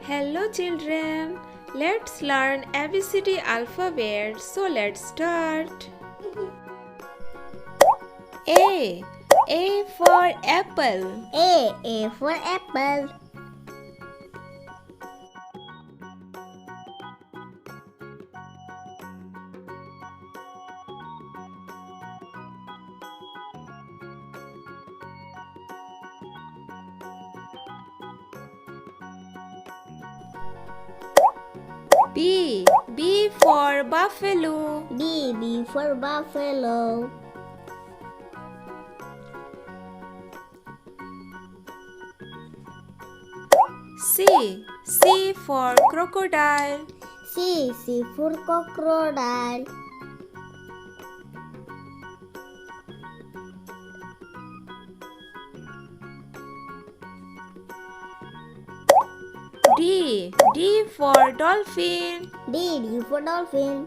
Hello children, let's learn ABCD alphabet. So let's start. A. A for apple. A for apple. B. B for buffalo. B for buffalo. C. C for crocodile. C for crocodile. D. D for dolphin. D for dolphin.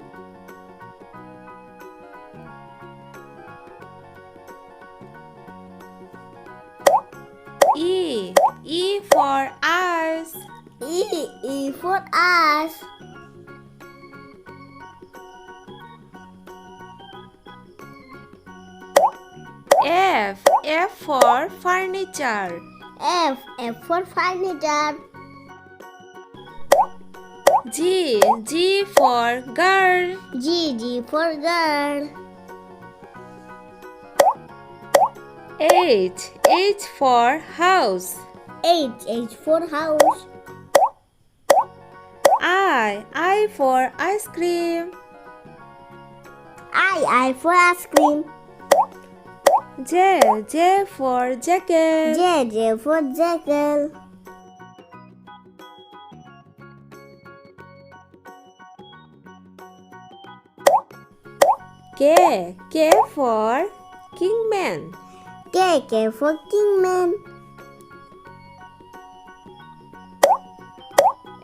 E. E for eyes. E for eyes. F. F for furniture. F for furniture. G. G for girl. G for girl. H. H for house. H for house. I for ice cream. I for ice cream. J. J for jacket. J for jackal. K. K for kingman. K for kingman.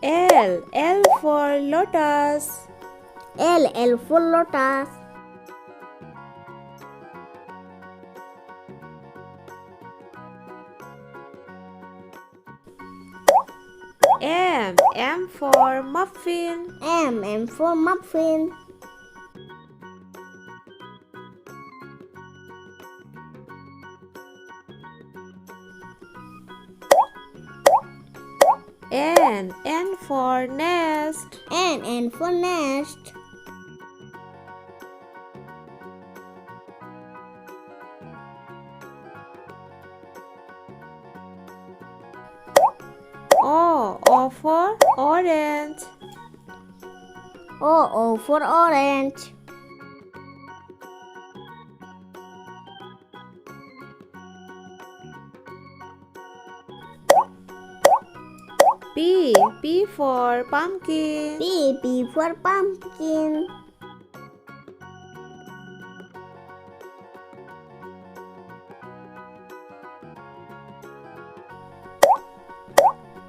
L. L for lotus. L for lotus. M. M for muffin. M for muffin. N. N for nest. N for nest. O. O for orange. O for orange. P. P for pumpkin. P for pumpkin.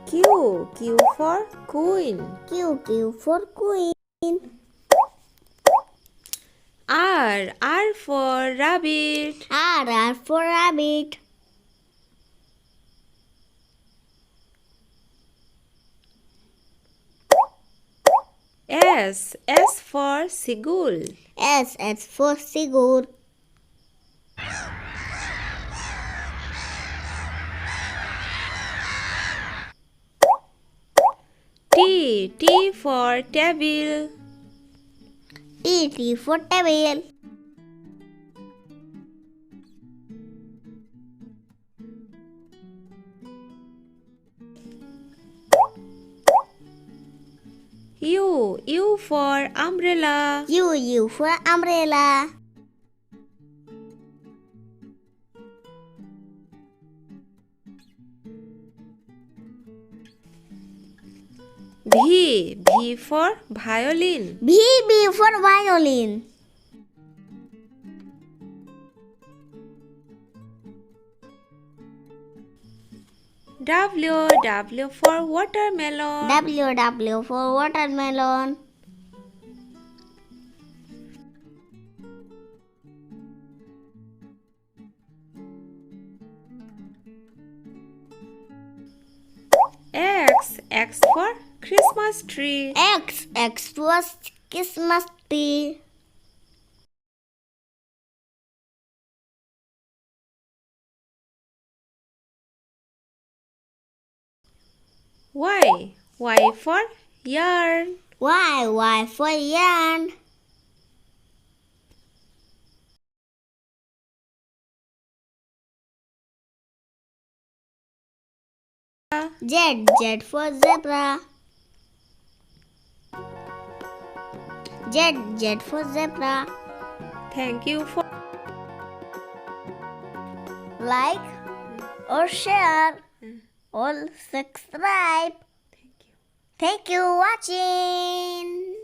Q. Q for queen. Q for queen. R. R for rabbit. R for rabbit. S. S for seagull. S for seagull. T. T for table. T for table. U. U for umbrella. U for umbrella. V. V for violin. B for violin. W. W for watermelon. W for watermelon. X. X for Christmas tree. X for Christmas tree. Y. Y for yarn. Y for yarn. Z for zebra. Z for zebra. Thank you for Like or share or subscribe. Thank you. Thank you watching.